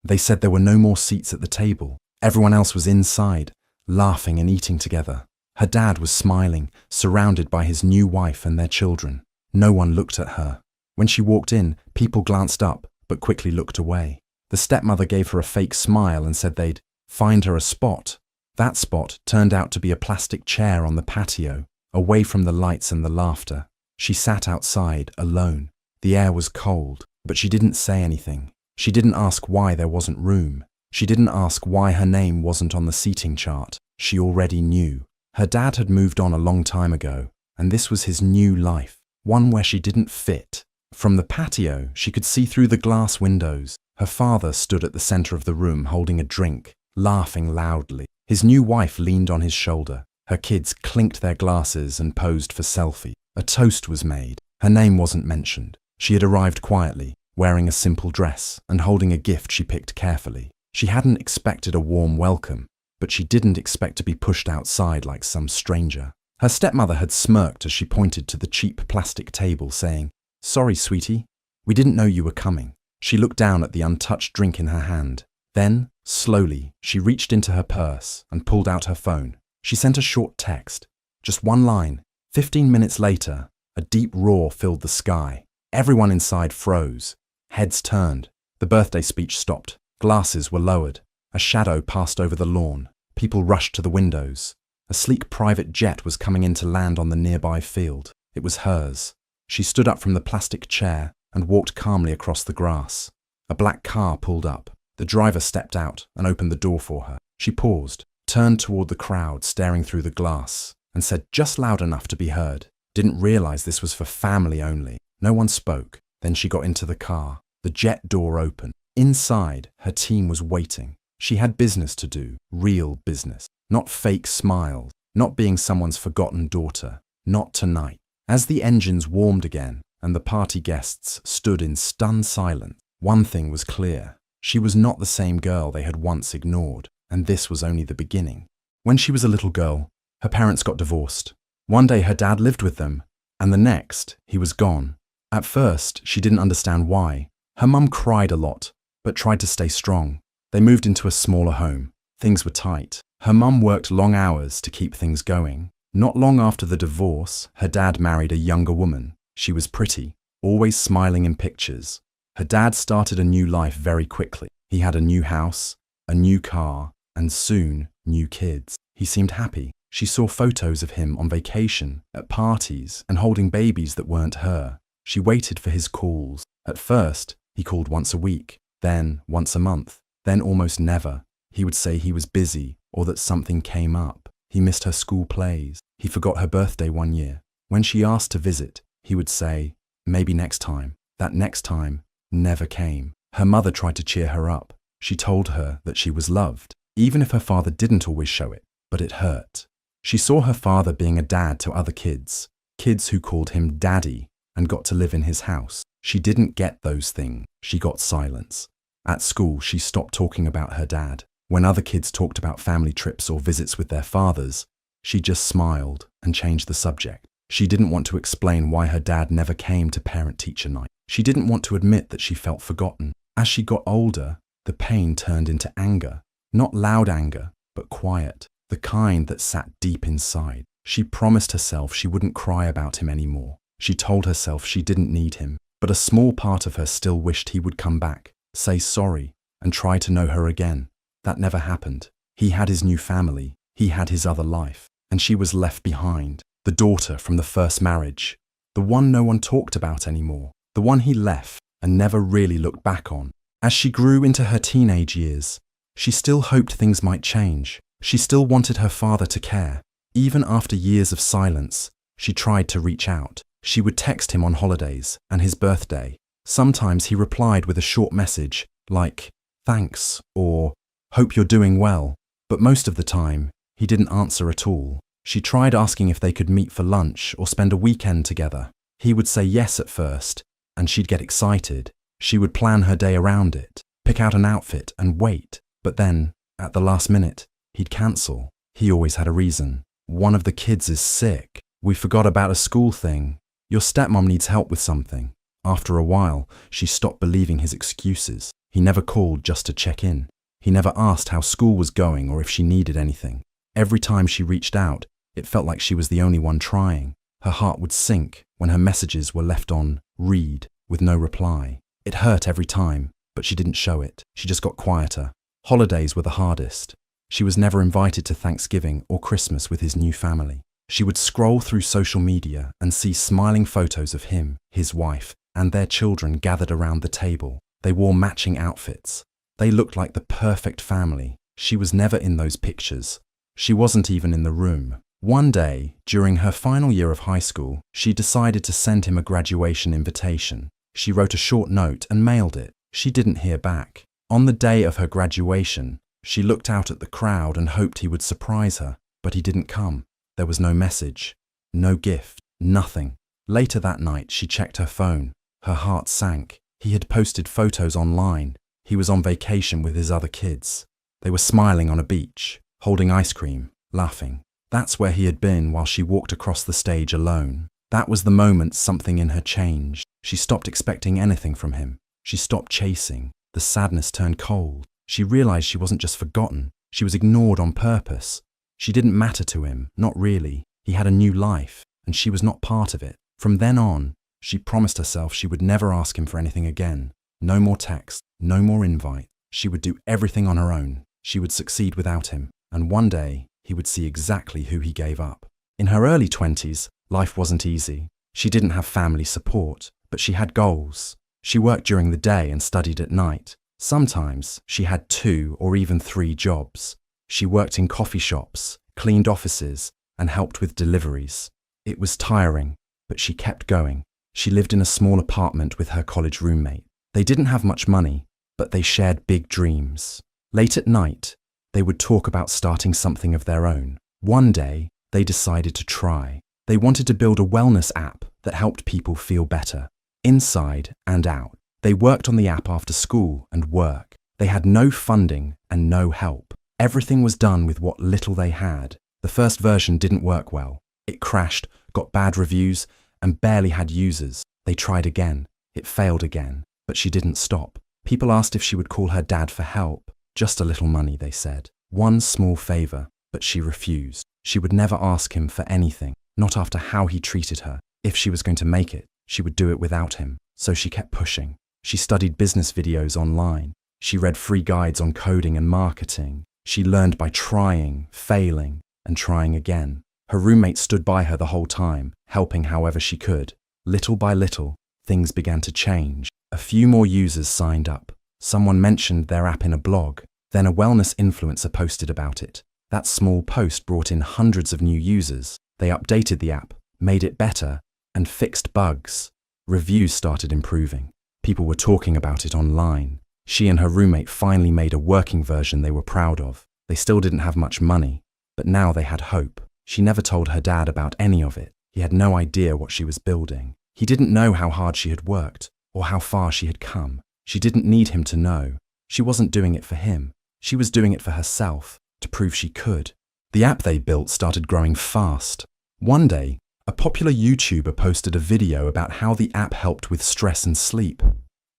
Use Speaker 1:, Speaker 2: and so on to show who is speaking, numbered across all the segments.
Speaker 1: They said there were no more seats at the table. Everyone else was inside, laughing and eating together. Her dad was smiling, surrounded by his new wife and their children. No one looked at her. When she walked in, people glanced up, but quickly looked away. The stepmother gave her a fake smile and said they'd find her a spot. That spot turned out to be a plastic chair on the patio, away from the lights and the laughter. She sat outside, alone. The air was cold, but she didn't say anything. She didn't ask why there wasn't room. She didn't ask why her name wasn't on the seating chart. She already knew. Her dad had moved on a long time ago, and this was his new life, one where she didn't fit. From the patio, she could see through the glass windows. Her father stood at the center of the room holding a drink, laughing loudly. His new wife leaned on his shoulder. Her kids clinked their glasses and posed for selfie. A toast was made. Her name wasn't mentioned. She had arrived quietly, wearing a simple dress and holding a gift she picked carefully. She hadn't expected a warm welcome, but she didn't expect to be pushed outside like some stranger. Her stepmother had smirked as she pointed to the cheap plastic table, saying, "Sorry, sweetie, we didn't know you were coming." She looked down at the untouched drink in her hand. Then, slowly, she reached into her purse and pulled out her phone. She sent a short text, just one line. 15 minutes later, a deep roar filled the sky. Everyone inside froze. Heads turned. The birthday speech stopped. Glasses were lowered. A shadow passed over the lawn. People rushed to the windows. A sleek private jet was coming in to land on the nearby field. It was hers. She stood up from the plastic chair and walked calmly across the grass. A black car pulled up. The driver stepped out and opened the door for her. She paused, turned toward the crowd staring through the glass, and said just loud enough to be heard. Didn't realize this was for family only. No one spoke. Then she got into the car. The jet door opened. Inside, her team was waiting. She had business to do, real business. Not fake smiles, not being someone's forgotten daughter. Not tonight. As the engines warmed again and the party guests stood in stunned silence, one thing was clear. She was not the same girl they had once ignored, and this was only the beginning. When she was a little girl, her parents got divorced. One day her dad lived with them, and the next, he was gone. At first, she didn't understand why. Her mum cried a lot, but tried to stay strong. They moved into a smaller home. Things were tight. Her mum worked long hours to keep things going. Not long after the divorce, her dad married a younger woman. She was pretty, always smiling in pictures. Her dad started a new life very quickly. He had a new house, a new car, and soon, new kids. He seemed happy. She saw photos of him on vacation, at parties, and holding babies that weren't her. She waited for his calls. At first, he called once a week, then once a month, then almost never. He would say he was busy or that something came up. He missed her school plays. He forgot her birthday one year. When she asked to visit, he would say, "Maybe next time." That next time never came. Her mother tried to cheer her up. She told her that she was loved, even if her father didn't always show it, but it hurt. She saw her father being a dad to other kids, kids who called him daddy and got to live in his house. She didn't get those things. She got silence. At school, she stopped talking about her dad. When other kids talked about family trips or visits with their fathers, she just smiled and changed the subject. She didn't want to explain why her dad never came to parent-teacher night. She didn't want to admit that she felt forgotten. As she got older, the pain turned into anger. Not loud anger, but quiet. The kind that sat deep inside. She promised herself she wouldn't cry about him anymore. She told herself she didn't need him, but a small part of her still wished he would come back, say sorry, and try to know her again. That never happened. He had his new family. He had his other life. And she was left behind. The daughter from the first marriage. The one no one talked about anymore. The one he left and never really looked back on. As she grew into her teenage years, she still hoped things might change. She still wanted her father to care. Even after years of silence, she tried to reach out. She would text him on holidays and his birthday. Sometimes he replied with a short message like, "Thanks," or "Hope you're doing well." But most of the time, he didn't answer at all. She tried asking if they could meet for lunch or spend a weekend together. He would say yes at first, and she'd get excited. She would plan her day around it, pick out an outfit and wait. But then, at the last minute, he'd cancel. He always had a reason. "One of the kids is sick. We forgot about a school thing. Your stepmom needs help with something." After a while, she stopped believing his excuses. He never called just to check in. He never asked how school was going or if she needed anything. Every time she reached out, it felt like she was the only one trying. Her heart would sink when her messages were left on read with no reply. It hurt every time, but she didn't show it. She just got quieter. Holidays were the hardest. She was never invited to Thanksgiving or Christmas with his new family. She would scroll through social media and see smiling photos of him, his wife, and their children gathered around the table. They wore matching outfits. They looked like the perfect family. She was never in those pictures. She wasn't even in the room. One day, during her final year of high school, she decided to send him a graduation invitation. She wrote a short note and mailed it. She didn't hear back. On the day of her graduation, she looked out at the crowd and hoped he would surprise her, but he didn't come. There was no message, no gift, nothing. Later that night, she checked her phone. Her heart sank. He had posted photos online. He was on vacation with his other kids. They were smiling on a beach, holding ice cream, laughing. That's where he had been while she walked across the stage alone. That was the moment something in her changed. She stopped expecting anything from him. She stopped chasing. The sadness turned cold. She realized she wasn't just forgotten. She was ignored on purpose. She didn't matter to him, not really. He had a new life, and she was not part of it. From then on, she promised herself she would never ask him for anything again. No more text, no more invite. She would do everything on her own. She would succeed without him, and one day, he would see exactly who he gave up. In her early 20s, life wasn't easy. She didn't have family support, but she had goals. She worked during the day and studied at night. Sometimes, she had 2 or even 3 jobs. She worked in coffee shops, cleaned offices, and helped with deliveries. It was tiring, but she kept going. She lived in a small apartment with her college roommate. They didn't have much money, but they shared big dreams. Late at night, they would talk about starting something of their own. One day, they decided to try. They wanted to build a wellness app that helped people feel better, inside and out. They worked on the app after school and work. They had no funding and no help. Everything was done with what little they had. The first version didn't work well. It crashed, got bad reviews, and barely had users. They tried again. It failed again. But she didn't stop. People asked if she would call her dad for help. Just a little money, they said. One small favor, but she refused. She would never ask him for anything, not after how he treated her. If she was going to make it, she would do it without him. So she kept pushing. She studied business videos online. She read free guides on coding and marketing. She learned by trying, failing, and trying again. Her roommate stood by her the whole time, helping however she could. Little by little, things began to change. A few more users signed up. Someone mentioned their app in a blog. Then a wellness influencer posted about it. That small post brought in hundreds of new users. They updated the app, made it better, and fixed bugs. Reviews started improving. People were talking about it online. She and her roommate finally made a working version they were proud of. They still didn't have much money, but now they had hope. She never told her dad about any of it. He had no idea what she was building. He didn't know how hard she had worked or how far she had come. She didn't need him to know. She wasn't doing it for him. She was doing it for herself, to prove she could. The app they built started growing fast. One day, a popular YouTuber posted a video about how the app helped with stress and sleep.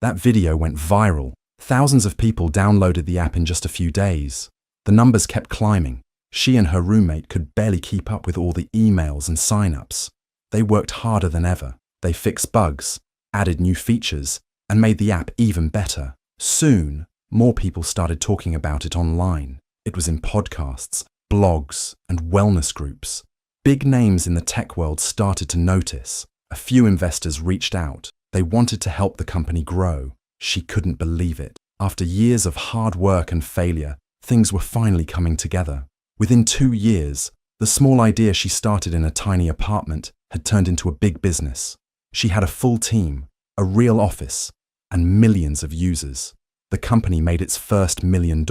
Speaker 1: That video went viral. Thousands of people downloaded the app in just a few days. The numbers kept climbing. She and her roommate could barely keep up with all the emails and sign-ups. They worked harder than ever. They fixed bugs, added new features, and made the app even better. Soon, more people started talking about it online. It was in podcasts, blogs, and wellness groups. Big names in the tech world started to notice. A few investors reached out. They wanted to help the company grow. She couldn't believe it. After years of hard work and failure, things were finally coming together. Within 2 years, the small idea she started in a tiny apartment had turned into a big business. She had a full team, a real office, and millions of users. The company made its first $1 million,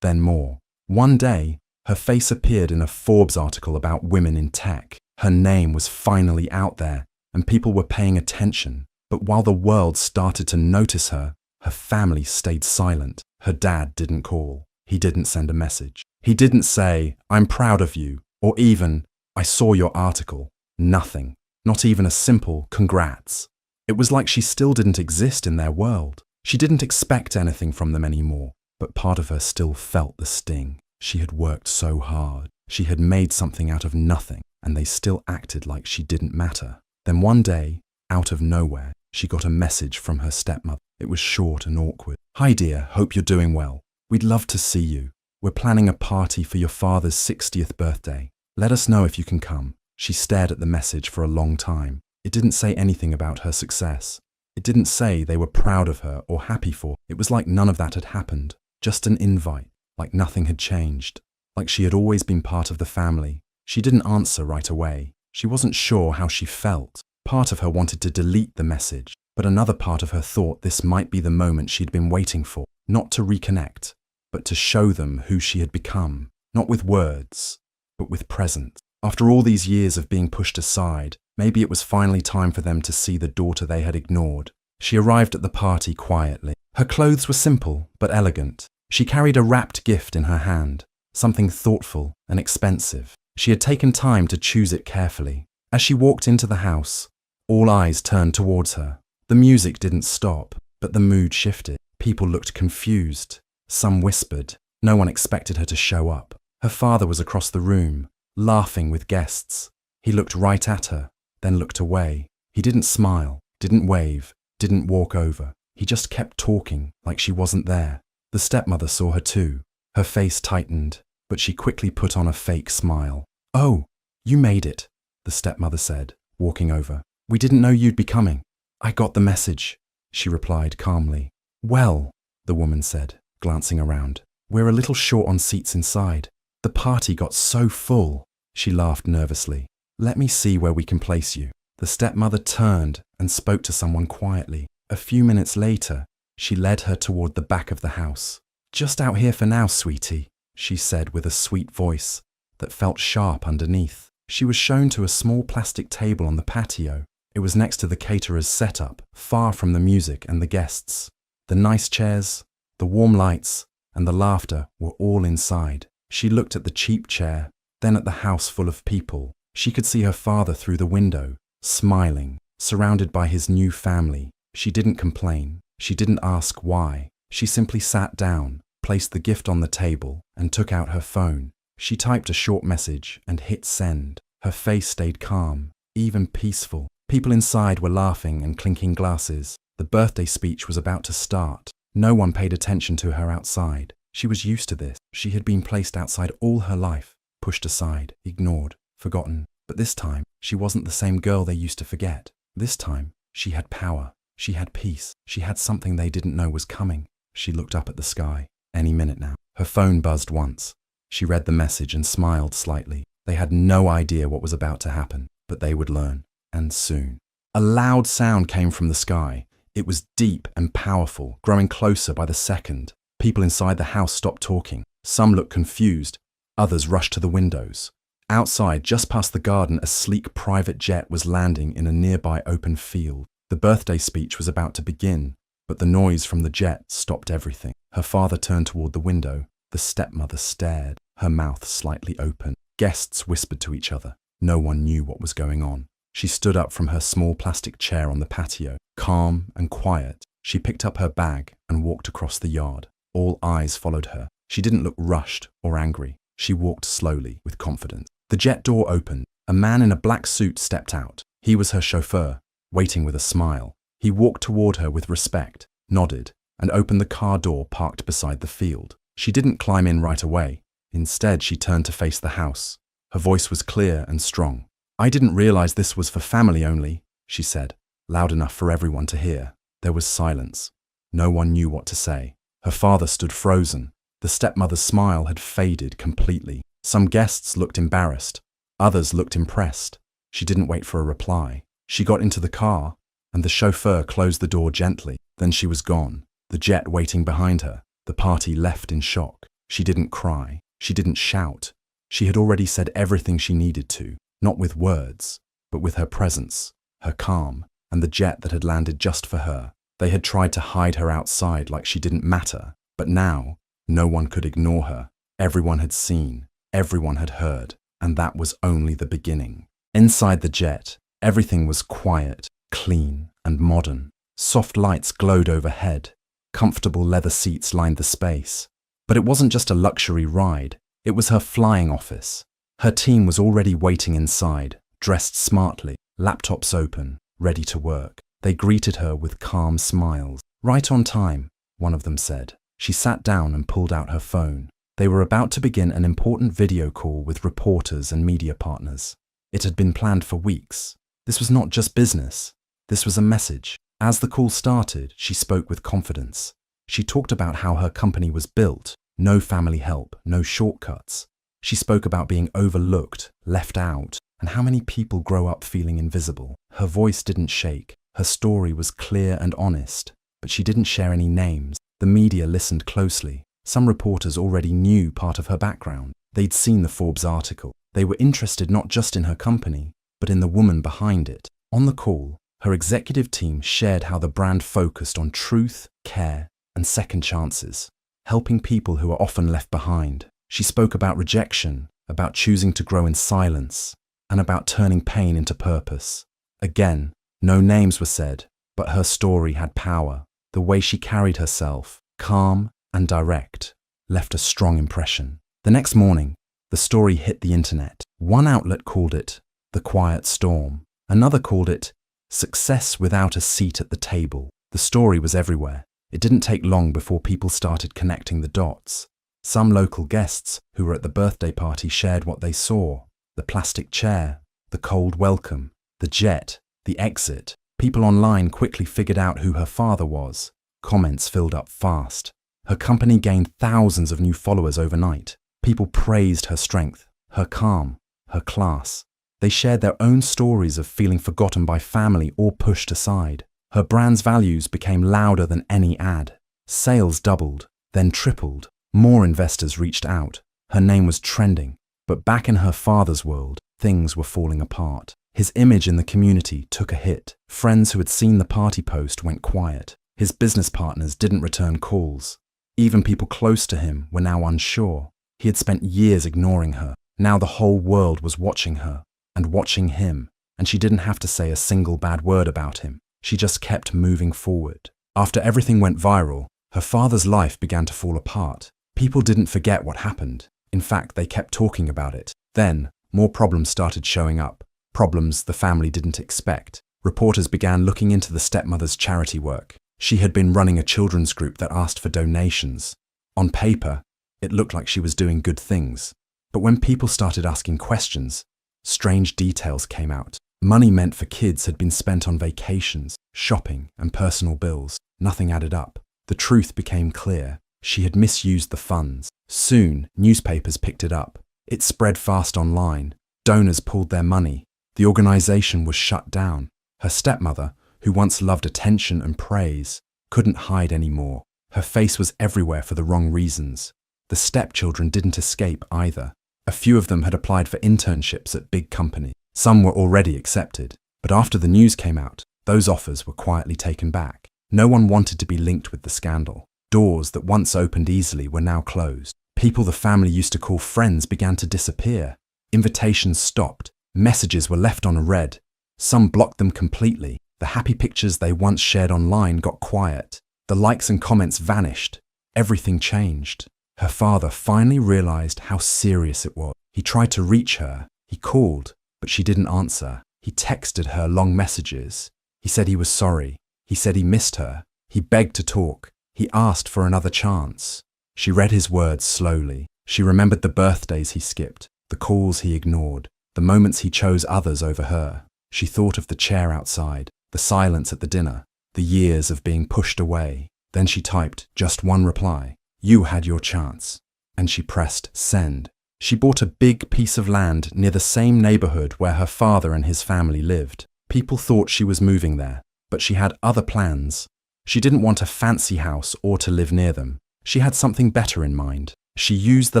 Speaker 1: then more. One day, her face appeared in a Forbes article about women in tech. Her name was finally out there, and people were paying attention. But while the world started to notice her, her family stayed silent. Her dad didn't call. He didn't send a message. He didn't say, "I'm proud of you," or even, "I saw your article." Nothing. Not even a simple "congrats." It was like she still didn't exist in their world. She didn't expect anything from them anymore, but part of her still felt the sting. She had worked so hard. She had made something out of nothing, and they still acted like she didn't matter. Then one day, out of nowhere, she got a message from her stepmother. It was short and awkward. "Hi dear, hope you're doing well. We'd love to see you. We're planning a party for your father's 60th birthday. Let us know if you can come." She stared at the message for a long time. It didn't say anything about her success. It didn't say they were proud of her or happy for her. It was like none of that had happened. Just an invite, like nothing had changed. Like she had always been part of the family. She didn't answer right away. She wasn't sure how she felt. Part of her wanted to delete the message, but another part of her thought this might be the moment she'd been waiting for, not to reconnect, but to show them who she had become, not with words, but with presence. After all these years of being pushed aside, maybe it was finally time for them to see the daughter they had ignored. She arrived at the party quietly. Her clothes were simple but elegant. She carried a wrapped gift in her hand, something thoughtful and expensive. She had taken time to choose it carefully. As she walked into the house, all eyes turned towards her. The music didn't stop, but the mood shifted. People looked confused. Some whispered. No one expected her to show up. Her father was across the room, laughing with guests. He looked right at her, then looked away. He didn't smile, didn't wave, didn't walk over. He just kept talking like she wasn't there. The stepmother saw her too. Her face tightened, but she quickly put on a fake smile. "Oh, you made it," the stepmother said, walking over. "We didn't know you'd be coming." "I got the message," she replied calmly. "Well," the woman said, glancing around, "we're a little short on seats inside. The party got so full." She laughed nervously. "Let me see where we can place you." The stepmother turned and spoke to someone quietly. A few minutes later, she led her toward the back of the house. "Just out here for now, sweetie," she said with a sweet voice that felt sharp underneath. She was shown to a small plastic table on the patio. It was next to the caterer's setup, far from the music and the guests. The nice chairs, the warm lights, and the laughter were all inside. She looked at the cheap chair, then at the house full of people. She could see her father through the window, smiling, surrounded by his new family. She didn't complain. She didn't ask why. She simply sat down, placed the gift on the table, and took out her phone. She typed a short message and hit send. Her face stayed calm, even peaceful. People inside were laughing and clinking glasses. The birthday speech was about to start. No one paid attention to her outside. She was used to this. She had been placed outside all her life, pushed aside, ignored, forgotten. But this time, she wasn't the same girl they used to forget. This time, she had power. She had peace. She had something they didn't know was coming. She looked up at the sky. Any minute now. Her phone buzzed once. She read the message and smiled slightly. They had no idea what was about to happen, but they would learn. And soon. A loud sound came from the sky. It was deep and powerful, growing closer by the second. People inside the house stopped talking. Some looked confused. Others rushed to the windows. Outside, just past the garden, a sleek private jet was landing in a nearby open field. The birthday speech was about to begin, but the noise from the jet stopped everything. Her father turned toward the window. The stepmother stared, her mouth slightly open. Guests whispered to each other. No one knew what was going on. She stood up from her small plastic chair on the patio. Calm and quiet, she picked up her bag and walked across the yard. All eyes followed her. She didn't look rushed or angry. She walked slowly with confidence. The jet door opened. A man in a black suit stepped out. He was her chauffeur, waiting with a smile. He walked toward her with respect, nodded, and opened the car door parked beside the field. She didn't climb in right away. Instead, she turned to face the house. Her voice was clear and strong. "I didn't realize this was for family only," she said, loud enough for everyone to hear. There was silence. No one knew what to say. Her father stood frozen. The stepmother's smile had faded completely. Some guests looked embarrassed. Others looked impressed. She didn't wait for a reply. She got into the car, and the chauffeur closed the door gently. Then she was gone, the jet waiting behind her. The party left in shock. She didn't cry. She didn't shout. She had already said everything she needed to, not with words, but with her presence, her calm, and the jet that had landed just for her. They had tried to hide her outside like she didn't matter, but now, no one could ignore her. Everyone had seen, everyone had heard, and that was only the beginning. Inside the jet, everything was quiet, clean, and modern. Soft lights glowed overhead. Comfortable leather seats lined the space. But it wasn't just a luxury ride, it was her flying office. Her team was already waiting inside, dressed smartly, laptops open, ready to work. They greeted her with calm smiles. "Right on time," one of them said. She sat down and pulled out her phone. They were about to begin an important video call with reporters and media partners. It had been planned for weeks. This was not just business. This was a message. As the call started, she spoke with confidence. She talked about how her company was built, no family help, no shortcuts. She spoke about being overlooked, left out, and how many people grow up feeling invisible. Her voice didn't shake. Her story was clear and honest, but she didn't share any names. The media listened closely. Some reporters already knew part of her background. They'd seen the Forbes article. They were interested not just in her company, but in the woman behind it. On the call, her executive team shared how the brand focused on truth, care, and second chances, helping people who are often left behind. She spoke about rejection, about choosing to grow in silence, and about turning pain into purpose. Again, no names were said, but her story had power. The way she carried herself, calm and direct, left a strong impression. The next morning, the story hit the internet. One outlet called it "The Quiet Storm." Another called it "Success Without a Seat at the Table." The story was everywhere. It didn't take long before people started connecting the dots. Some local guests who were at the birthday party shared what they saw: the plastic chair, the cold welcome, the jet, the exit. People online quickly figured out who her father was. Comments filled up fast. Her company gained thousands of new followers overnight. People praised her strength, her calm, her class. They shared their own stories of feeling forgotten by family or pushed aside. Her brand's values became louder than any ad. Sales doubled, then tripled. More investors reached out. Her name was trending. But back in her father's world, things were falling apart. His image in the community took a hit. Friends who had seen the party post went quiet. His business partners didn't return calls. Even people close to him were now unsure. He had spent years ignoring her. Now the whole world was watching her and watching him, and she didn't have to say a single bad word about him. She just kept moving forward. After everything went viral, her father's life began to fall apart. People didn't forget what happened. In fact, they kept talking about it. Then, more problems started showing up. Problems the family didn't expect. Reporters began looking into the stepmother's charity work. She had been running a children's group that asked for donations. On paper, it looked like she was doing good things. But when people started asking questions, strange details came out. Money meant for kids had been spent on vacations, shopping, and personal bills. Nothing added up. The truth became clear. She had misused the funds. Soon, newspapers picked it up. It spread fast online. Donors pulled their money. The organization was shut down. Her stepmother, who once loved attention and praise, couldn't hide anymore. Her face was everywhere for the wrong reasons. The stepchildren didn't escape either. A few of them had applied for internships at big companies. Some were already accepted. But after the news came out, those offers were quietly taken back. No one wanted to be linked with the scandal. Doors that once opened easily were now closed. People the family used to call friends began to disappear. Invitations stopped. Messages were left unread. Some blocked them completely. The happy pictures they once shared online got quiet. The likes and comments vanished. Everything changed. Her father finally realized how serious it was. He tried to reach her. He called, but she didn't answer. He texted her long messages. He said he was sorry. He said he missed her. He begged to talk. He asked for another chance. She read his words slowly. She remembered the birthdays he skipped, the calls he ignored, the moments he chose others over her. She thought of the chair outside, the silence at the dinner, the years of being pushed away. Then she typed just one reply: "You had your chance." And she pressed send. She bought a big piece of land near the same neighborhood where her father and his family lived. People thought she was moving there, but she had other plans. She didn't want a fancy house or to live near them. She had something better in mind. She used the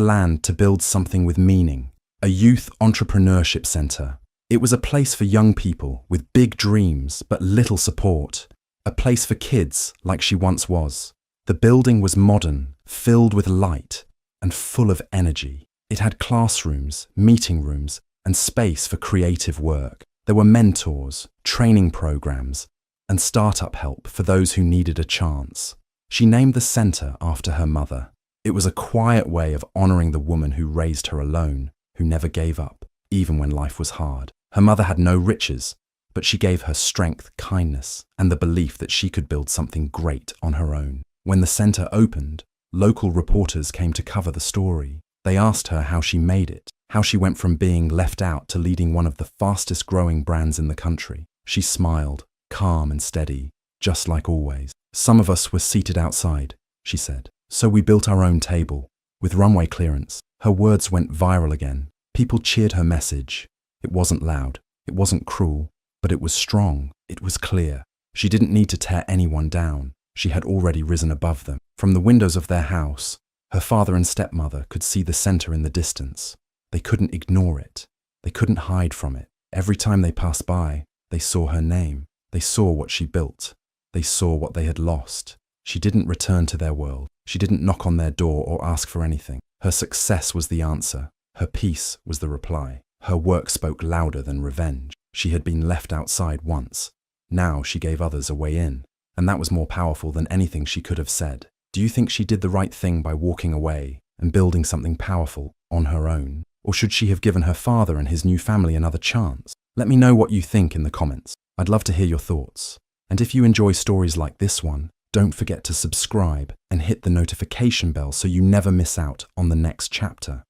Speaker 1: land to build something with meaning, a youth entrepreneurship center. It was a place for young people with big dreams but little support, a place for kids like she once was. The building was modern, filled with light, and full of energy. It had classrooms, meeting rooms, and space for creative work. There were mentors, training programs, and startup help for those who needed a chance. She named the center after her mother. It was a quiet way of honoring the woman who raised her alone, who never gave up, even when life was hard. Her mother had no riches, but she gave her strength, kindness, and the belief that she could build something great on her own. When the center opened, local reporters came to cover the story. They asked her how she made it, how she went from being left out to leading one of the fastest growing brands in the country. She smiled, calm and steady, just like always. Some of us were seated outside, she said. So we built our own table, with runway clearance. Her words went viral again. People cheered her message. It wasn't loud, it wasn't cruel, but it was strong, it was clear. She didn't need to tear anyone down. She had already risen above them. From the windows of their house, her father and stepmother could see the center in the distance. They couldn't ignore it. They couldn't hide from it. Every time they passed by, they saw her name. They saw what she built. They saw what they had lost. She didn't return to their world. She didn't knock on their door or ask for anything. Her success was the answer. Her peace was the reply. Her work spoke louder than revenge. She had been left outside once. Now she gave others a way in. And that was more powerful than anything she could have said. Do you think she did the right thing by walking away and building something powerful on her own? Or should she have given her father and his new family another chance? Let me know what you think in the comments. I'd love to hear your thoughts. And if you enjoy stories like this one, don't forget to subscribe and hit the notification bell so you never miss out on the next chapter.